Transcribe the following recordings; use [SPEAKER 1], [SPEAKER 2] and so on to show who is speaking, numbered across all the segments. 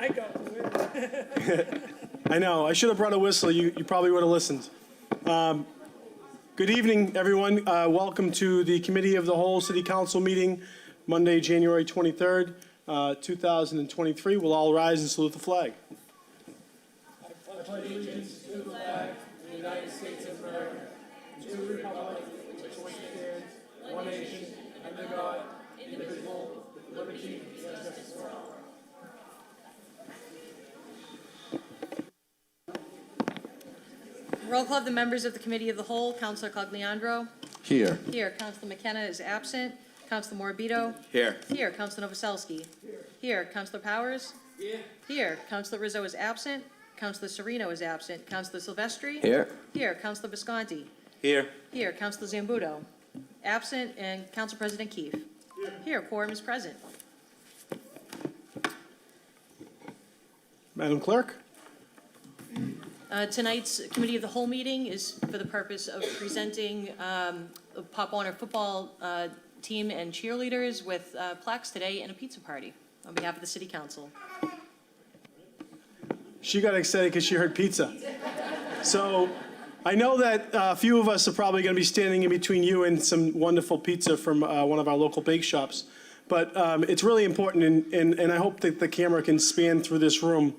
[SPEAKER 1] I got the win.
[SPEAKER 2] I know. I should have brought a whistle. You probably would have listened. Good evening, everyone. Welcome to the Committee of the Whole City Council meeting, Monday, January 23rd, 2023. We'll all rise and salute the flag. I pledge allegiance to the flag of the United States of America, and to the republic which stands, one nation, under God, indivisible, with liberty and justice for all.
[SPEAKER 3] Roll call of the members of the Committee of the Whole. Councilor Cogliandro.
[SPEAKER 4] Here.
[SPEAKER 3] Here. Councilor McKenna is absent. Councilor Morabito.
[SPEAKER 4] Here.
[SPEAKER 3] Here. Councilor Novoselsky. Here. Councilor Powers.
[SPEAKER 1] Here.
[SPEAKER 3] Here. Councilor Rizzo is absent. Councilor Serino is absent. Councilor Silvestri.
[SPEAKER 4] Here.
[SPEAKER 3] Here. Councilor Visconti.
[SPEAKER 4] Here.
[SPEAKER 3] Here. Councilor Zambuto. Absent. And Council President Keefe. Here. Here. Quorum is present.
[SPEAKER 2] Madam Clerk.
[SPEAKER 3] Tonight's Committee of the Whole meeting is for the purpose of presenting the Pop Warner football team and cheerleaders with plaques today and a pizza party on behalf of the City Council.
[SPEAKER 2] She got excited because she heard pizza. So I know that a few of us are probably going to be standing in between you and some wonderful pizza from one of our local bake shops. But it's really important, and I hope that the camera can span through this room.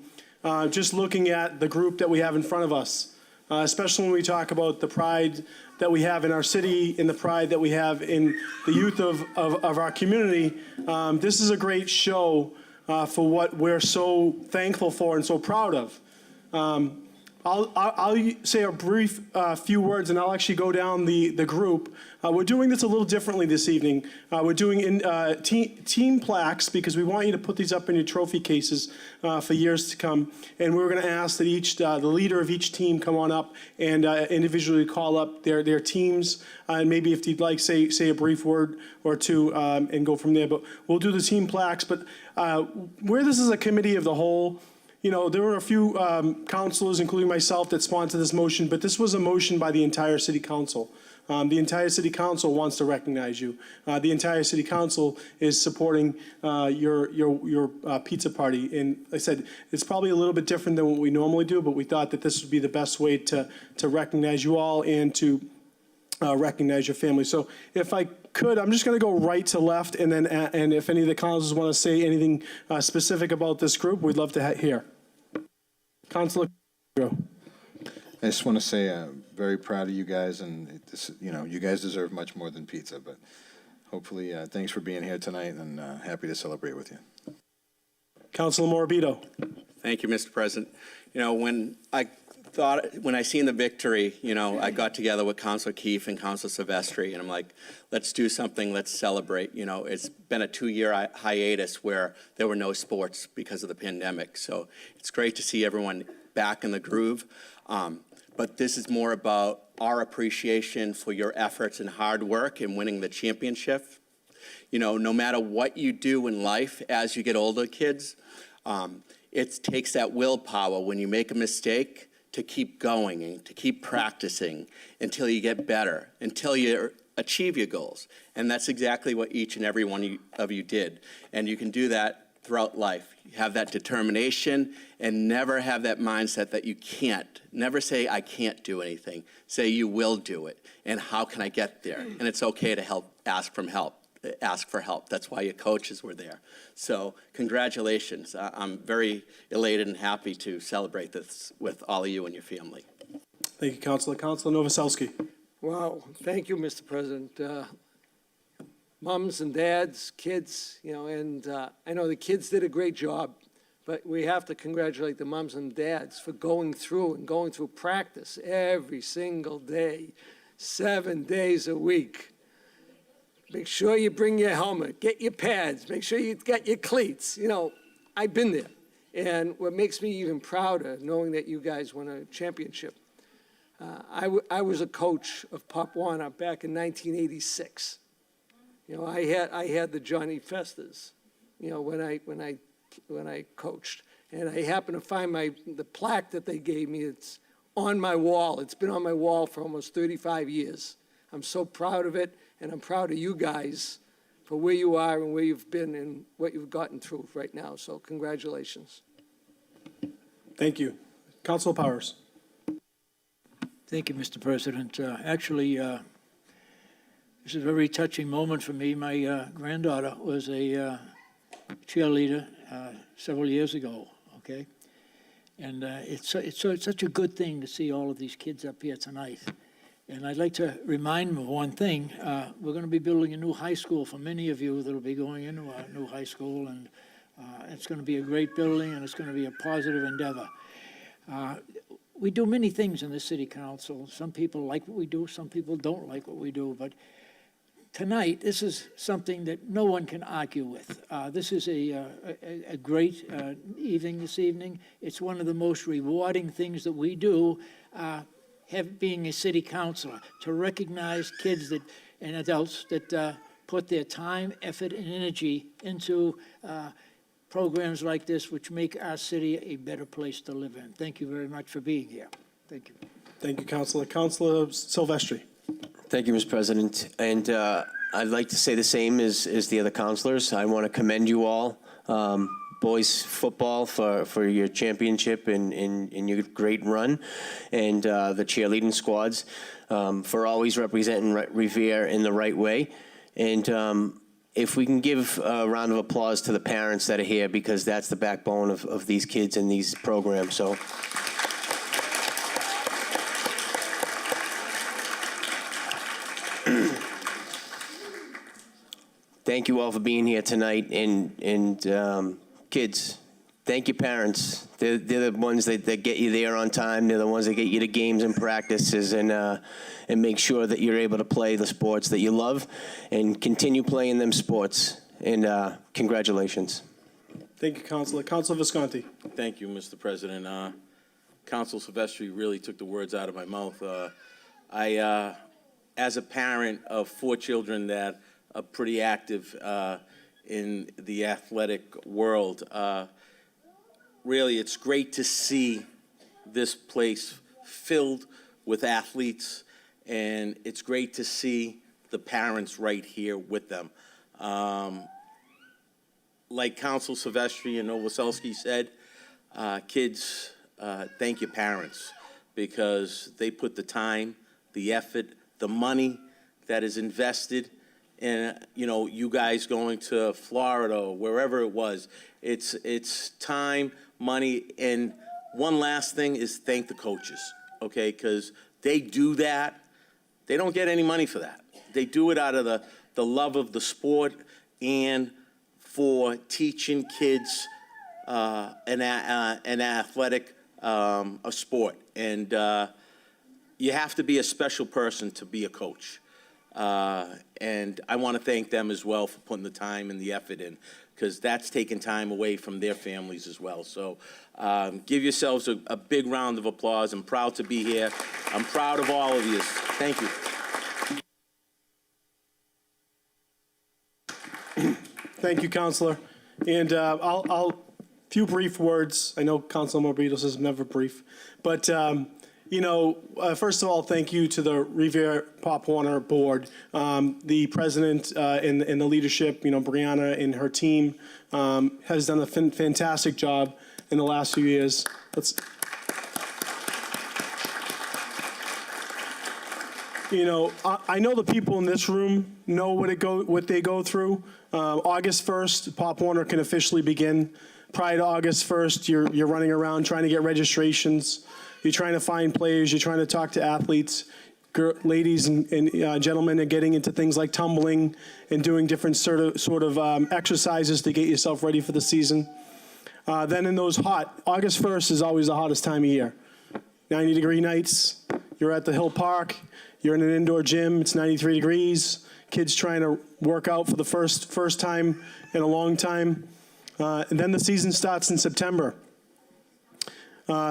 [SPEAKER 2] Just looking at the group that we have in front of us, especially when we talk about the pride that we have in our city and the pride that we have in the youth of our community. This is a great show for what we're so thankful for and so proud of. I'll say a brief few words, and I'll actually go down the group. We're doing this a little differently this evening. We're doing team plaques because we want you to put these up in your trophy cases for years to come. And we're going to ask that the leader of each team come on up and individually call up their teams. And maybe if you'd like, say a brief word or two and go from there. But we'll do the team plaques. But where this is a committee of the whole, you know, there were a few councilors, including myself, that sponsored this motion, but this was a motion by the entire City Council. The entire City Council wants to recognize you. The entire City Council is supporting your pizza party. And like I said, it's probably a little bit different than what we normally do, but we thought that this would be the best way to recognize you all and to recognize your family. So if I could, I'm just going to go right to left, and then and if any of the councilors want to say anything specific about this group, we'd love to hear. Councilor.
[SPEAKER 4] I just want to say I'm very proud of you guys, and this, you know, you guys deserve much more than pizza. But hopefully, thanks for being here tonight, and happy to celebrate with you.
[SPEAKER 2] Councilor Morabito.
[SPEAKER 5] Thank you, Mr. President. You know, when I seen the victory, you know, I got together with Councilor Keefe and Councilor Silvestri, and I'm like, let's do something, let's celebrate. You know, it's been a 2-year hiatus where there were no sports because of the pandemic. So it's great to see everyone back in the groove. But this is more about our appreciation for your efforts and hard work in winning the championship. You know, no matter what you do in life as you get older, kids, it takes that willpower when you make a mistake to keep going and to keep practicing until you get better, until you achieve your goals. And that's exactly what each and every one of you did. And you can do that throughout life. You have that determination and never have that mindset that you can't. Never say, I can't do anything. Say, you will do it. And how can I get there? And it's okay to ask for help. That's why your coaches were there. So congratulations. I'm very elated and happy to celebrate this with all of you and your family.
[SPEAKER 2] Thank you, Councilor. Councilor Novoselsky.
[SPEAKER 1] Wow, thank you, Mr. President. Moms and dads, kids, you know, and I know the kids did a great job, but we have to congratulate the moms and dads for going through practice every single day, 7 days a week. Make sure you bring your helmet, get your pads, make sure you got your cleats. You know, I've been there. And what makes me even prouder, knowing that you guys won a championship, I was a coach of Pop Warner back in 1986. You know, I had the Johnny Festas, you know, when I coached. And I happened to find the plaque that they gave me. It's on my wall. It's been on my wall for almost 35 years. I'm so proud of it. And I'm proud of you guys for where you are and where you've been and what you've gotten through right now. So congratulations.
[SPEAKER 2] Thank you. Councilor Powers.
[SPEAKER 6] Thank you, Mr. President. Actually, this is a very touching moment for me. My granddaughter was a cheerleader several years ago, okay? And it's such a good thing to see all of these kids up here tonight. And I'd like to remind them of one thing. We're going to be building a new high school for many of you that will be going into a new high school, and it's going to be a great building, and it's going to be a positive endeavor. We do many things in the city council. Some people like what we do, some people don't like what we do, but tonight, this is something that no one can argue with. This is a great evening this evening. It's one of the most rewarding things that we do, being a city councilor, to recognize kids and adults that put their time, effort, and energy into programs like this, which make our city a better place to live in. Thank you very much for being here. Thank you.
[SPEAKER 2] Thank you, Councilor. Councilor Silvestri.
[SPEAKER 7] Thank you, Mr. President. And I'd like to say the same as the other councilors. I want to commend you all, boys football, for your championship and your great run, and the cheerleading squads for always representing Revere in the right way. And if we can give a round of applause to the parents that are here, because that's the backbone of these kids and these programs. So. Thank you all for being here tonight, and kids, thank you, parents. They're the ones that get you there on time. They're the ones that get you to games and practices, and make sure that you're able to play the sports that you love, and continue playing them sports. And congratulations.
[SPEAKER 2] Thank you, Councilor. Councilor Visconti.
[SPEAKER 8] Thank you, Mr. President. Council Silvestri really took the words out of my mouth. As a parent of 4 children that are pretty active in the athletic world, really, it's great to see this place filled with athletes, and it's great to see the parents right here with them. Like Council Silvestri and Novoselsky said, kids, thank your parents, because they put the time, the effort, the money that is invested in, you guys going to Florida or wherever it was. It's time, money, and one last thing is thank the coaches, okay? Because they do that. They don't get any money for that. They do it out of the love of the sport and for teaching kids an athletic a sport. And you have to be a special person to be a coach. And I want to thank them as well for putting the time and the effort in, because that's taking time away from their families as well. So give yourselves a big round of applause. I'm proud to be here. I'm proud of all of you. Thank you.
[SPEAKER 2] Thank you, Councilor. And I'll few brief words. I know Councilor Morbido says I'm never brief, but first of all, thank you to the Revere Pop Warner Board, the president and the leadership. Brianna and her team has done a fantastic job in the last few years. I know the people in this room know what they go through. August 1st, Pop Warner can officially begin. Prior to August 1st, you're running around trying to get registrations. You're trying to find players. You're trying to talk to athletes. Ladies and gentlemen are getting into things like tumbling and doing different sort of exercises to get yourself ready for the season. Then in those August 1st is always the hottest time of year. 90-degree nights. You're at the Hill Park. You're in an indoor gym. It's 93 degrees. Kids trying to work out for the first time in a long time. And then the season starts in September.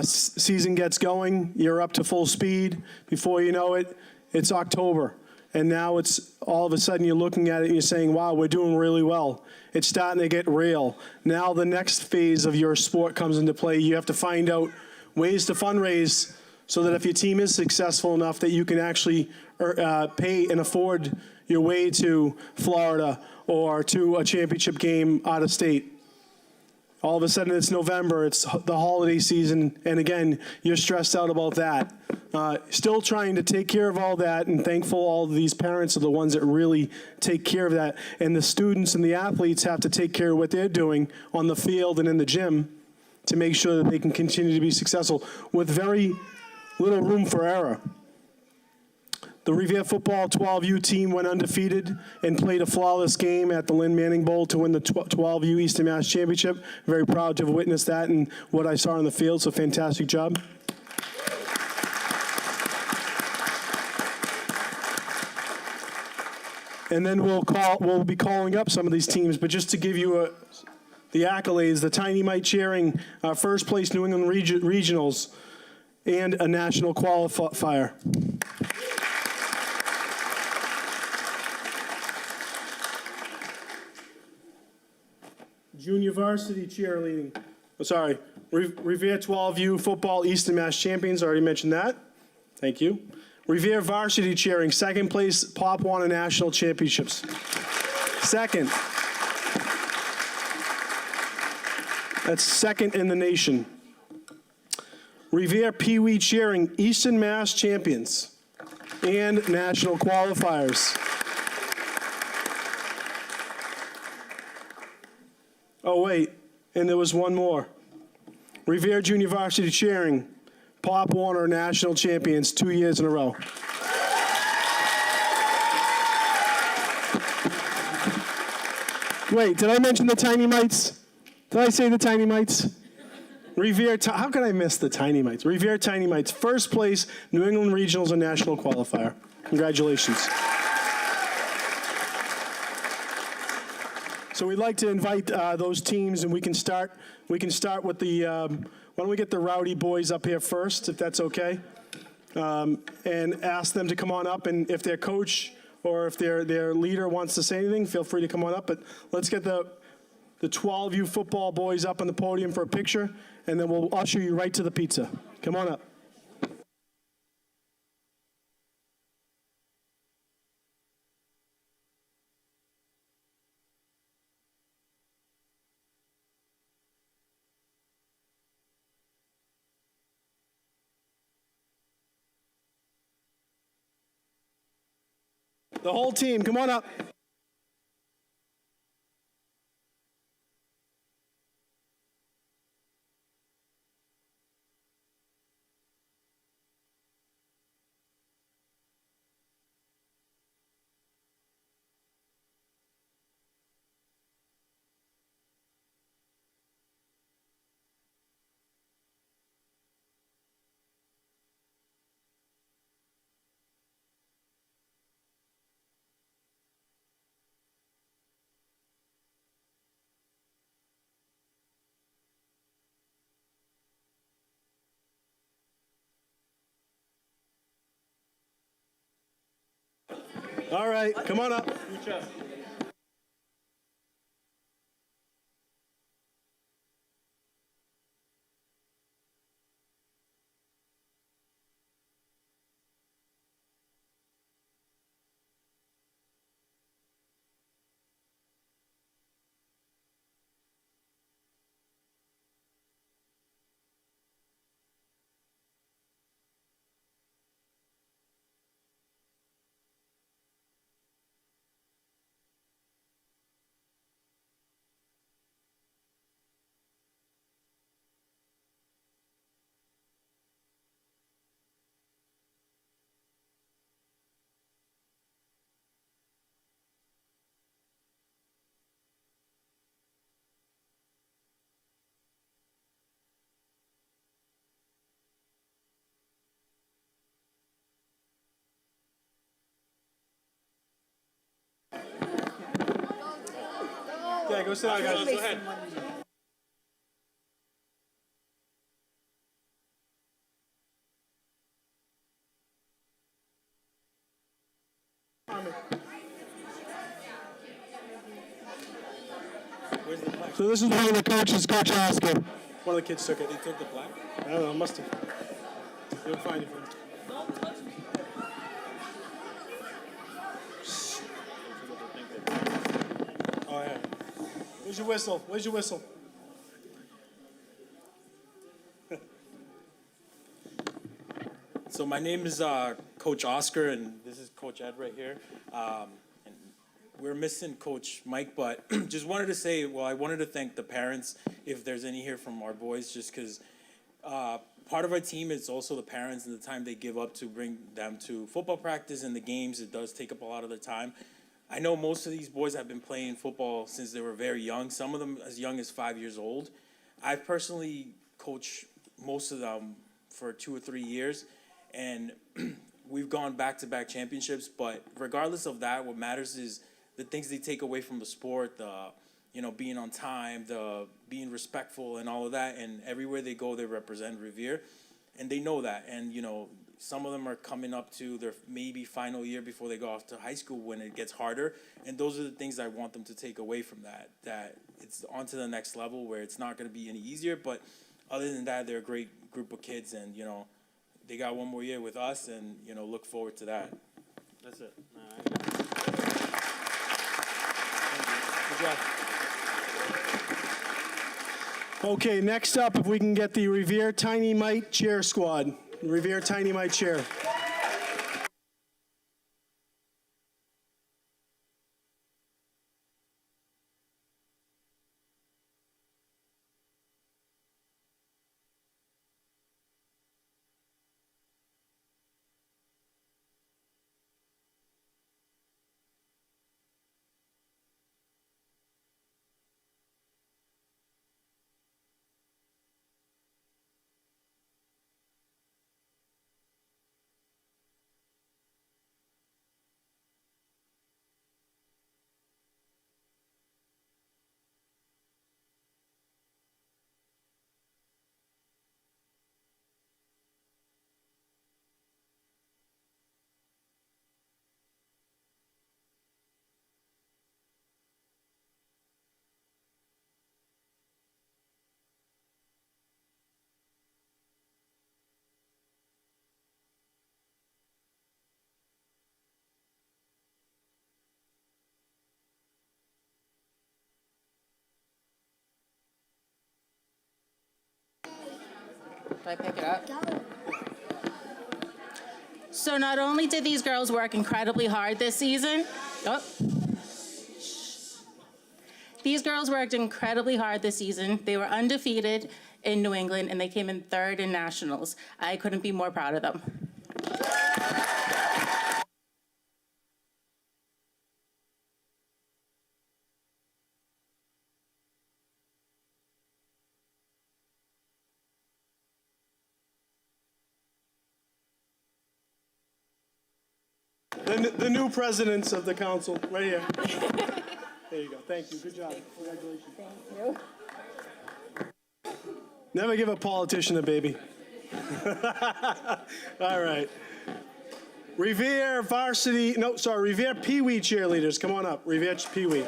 [SPEAKER 2] Season gets going. You're up to full speed. Before you know it, it's October. And now it's all of a sudden you're looking at it and you're saying, wow, we're doing really well. It's starting to get real. Now the next phase of your sport comes into play. You have to find out ways to fundraise so that if your team is successful enough that you can actually pay and afford your way to Florida or to a championship game out of state. all of a sudden it's November, it's the holiday season, and again, you're stressed out about that. Still trying to take care of all that, and thankful all of these parents are the ones that really take care of that. And the students and the athletes have to take care of what they're doing on the field and in the gym to make sure that they can continue to be successful with very little room for error. The Revere football 12U team went undefeated and played a flawless game at the Lynn Manning Bowl to win the 12U Eastern Mass Championship. Very proud to have witnessed that and what I saw on the field, so fantastic job. And then we'll be calling up some of these teams, but just to give you the accolades, the Tiny Mite cheering, first place New England Regionals, and a national qualifier. Junior varsity cheerleading, Revere 12U football Eastern Mass champions, already mentioned that. Thank you. Revere varsity cheering, second place Pop Warner National Championships. Second. That's second in the nation. Revere Pee Wee cheering, Eastern Mass champions and national qualifiers. Oh, wait, and there was one more. Revere Junior Varsity Cheering, Pop Warner National Champions 2 years in a row. Wait, did I mention the Tiny Mites? Did I say the Tiny Mites? Revere, how could I miss the Tiny Mites? Revere Tiny Mites, first place, New England Regionals and National Qualifier. Congratulations. So we'd like to invite those teams, and we can start with the, why don't we get the Rowdy boys up here first, if that's okay? And ask them to come on up, and if their coach or if their leader wants to say anything, feel free to come on up. But let's get the 12U football boys up on the podium for a picture, and then we'll usher you right to the pizza. Come on up. The whole team, come on up. All right, come on up. Yeah, go sit down, guys. Go ahead. So this is one of the coaches, Coach Oscar. One of the kids took it. He took the plaque? I don't know, must have. You'll find it for him. Oh, yeah. Where's your whistle? Where's your whistle?
[SPEAKER 9] So my name is Coach Oscar, and this is Coach Ed right here. And we're missing Coach Mike, but just wanted to say, well, I wanted to thank the parents, if there's any here from our boys, just because part of our team is also the parents and the time they give up to bring them to football practice and the games. It does take up a lot of their time. I know most of these boys have been playing football since they were very young, some of them as young as 5 years old. I've personally coached most of them for 2 or 3 years, and we've gone back-to-back championships. But regardless of that, what matters is the things they take away from the sport, the being on time, the being respectful and all of that. And everywhere they go, they represent Revere, and they know that. And some of them are coming up to their maybe final year before they go off to high school when it gets harder. And those are the things I want them to take away from that it's on to the next level where it's not going to be any easier. But other than that, they're a great group of kids, and they got one more year with us, and look forward to that. That's it. Good job.
[SPEAKER 2] Okay, next up, if we can get the Revere Tiny Mite Chair Squad. Revere Tiny Mite Chair.
[SPEAKER 10] Do I pick it up? So not only did these girls work incredibly hard this season, these girls worked incredibly hard this season. They were undefeated in New England, and they came in third in nationals. I couldn't be more proud of them.
[SPEAKER 2] The new presidents of the council, right here. There you go. Thank you. Good job. Congratulations.
[SPEAKER 10] Thank you.
[SPEAKER 2] Never give a politician a baby. All right. Revere Revere Pee Wee cheerleaders. Come on up. Revere Pee Wee.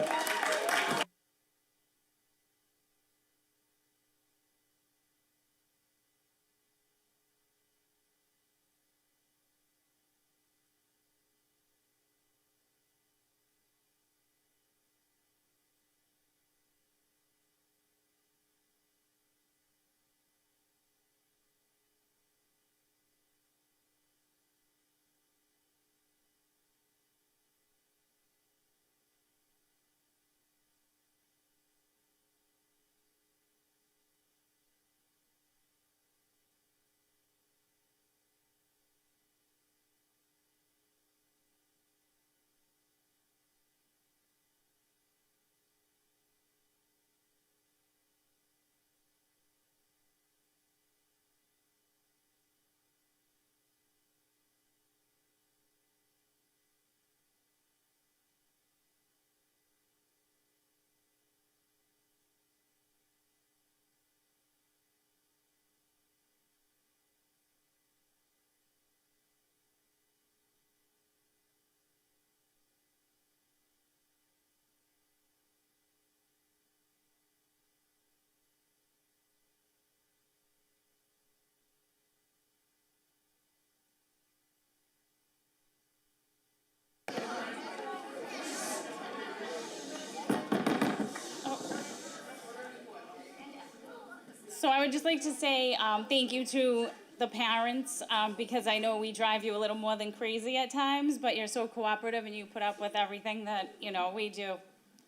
[SPEAKER 11] So I would just like to say thank you to the parents, because I know we drive you a little more than crazy at times, but you're so cooperative and you put up with everything that, we do.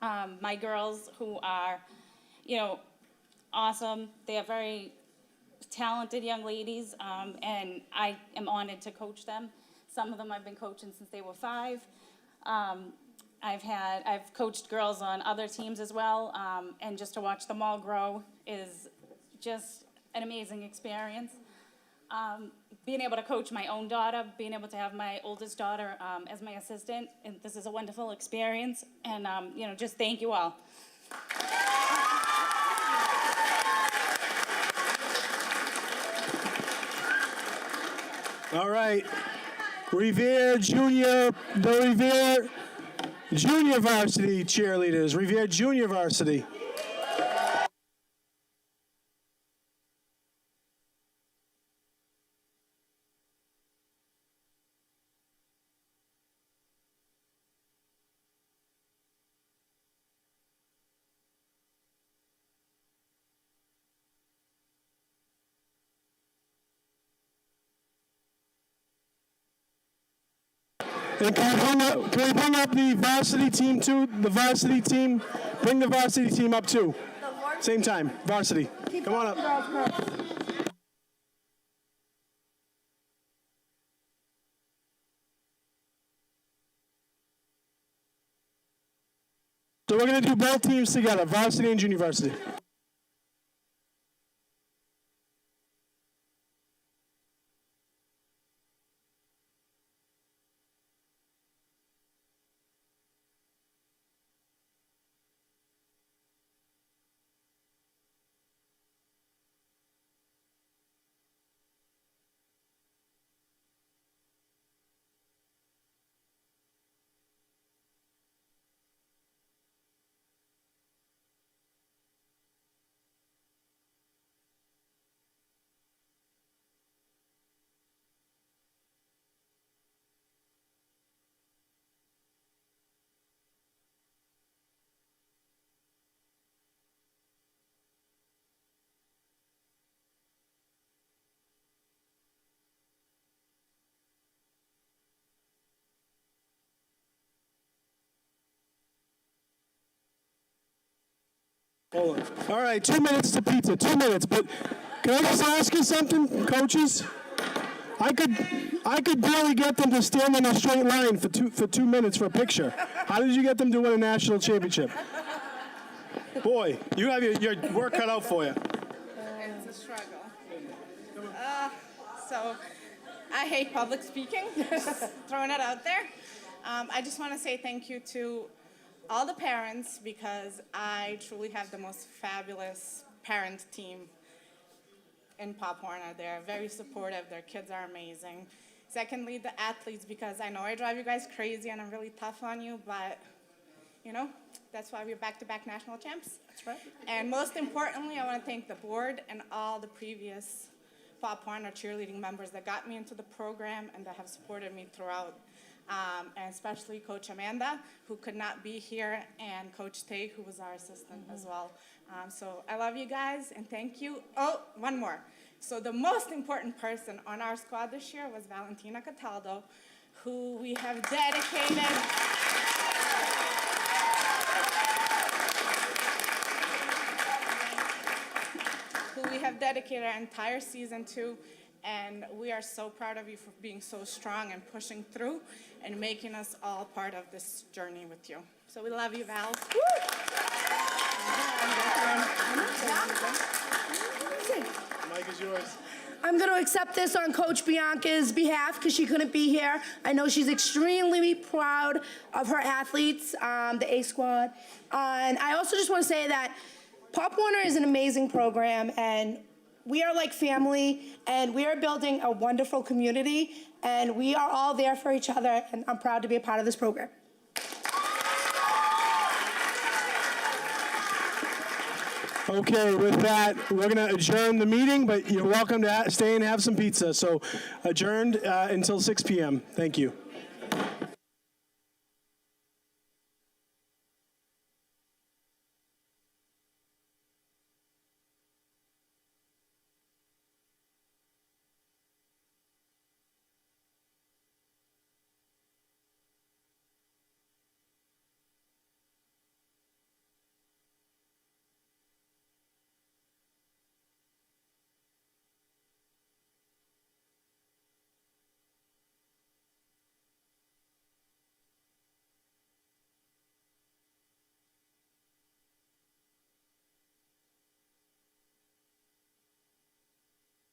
[SPEAKER 11] My girls who are, awesome. They are very talented young ladies, and I am honored to coach them. Some of them I've been coaching since they were 5. I've coached girls on other teams as well, and just to watch them all grow is just an amazing experience. Being able to coach my own daughter, being able to have my oldest daughter as my assistant, and this is a wonderful experience, and just thank you all.
[SPEAKER 2] All right. Revere Junior Varsity cheerleaders. Revere Junior Varsity. And can we bring up the varsity team too? The varsity team, bring the varsity team up too. Same time, varsity. Come on up. So we're gonna do both teams together, varsity and junior varsity. Hold on. All right, 2 minutes to pizza, 2 minutes. But can I just ask you something, coaches? I could barely get them to stand in a straight line for 2 minutes for a picture. How did you get them to win a national championship? Boy, you have your work cut out for you.
[SPEAKER 12] It's a struggle. So I hate public speaking, just throwing it out there. I just want to say thank you to all the parents, because I truly have the most fabulous parent team in Pop Warner. They're very supportive. Their kids are amazing. Secondly, the athletes, because I know I drive you guys crazy and I'm really tough on you, but that's why we're back-to-back national champs. That's right. And most importantly, I want to thank the board and all the previous Pop Warner cheerleading members that got me into the program and that have supported me throughout. And especially Coach Amanda, who could not be here, and Coach Tay, who was our assistant as well. So I love you guys, and thank you. Oh, one more. So the most important person on our squad this year was Valentina Cataldo, who we have dedicated our entire season to. And we are so proud of you for being so strong and pushing through and making us all part of this journey with you. So we love you, Val.
[SPEAKER 2] Mike is yours.
[SPEAKER 13] I'm going to accept this on Coach Bianca's behalf because she couldn't be here. I know she's extremely proud of her athletes, the A squad. And I also just want to say that Pop Warner is an amazing program, and we are like family, and we are building a wonderful community, and we are all there for each other, and I'm proud to be a part of this program.
[SPEAKER 2] Okay, with that, we're going to adjourn the meeting, but you're welcome to stay and have some pizza. So adjourned until 6 p.m. Thank you.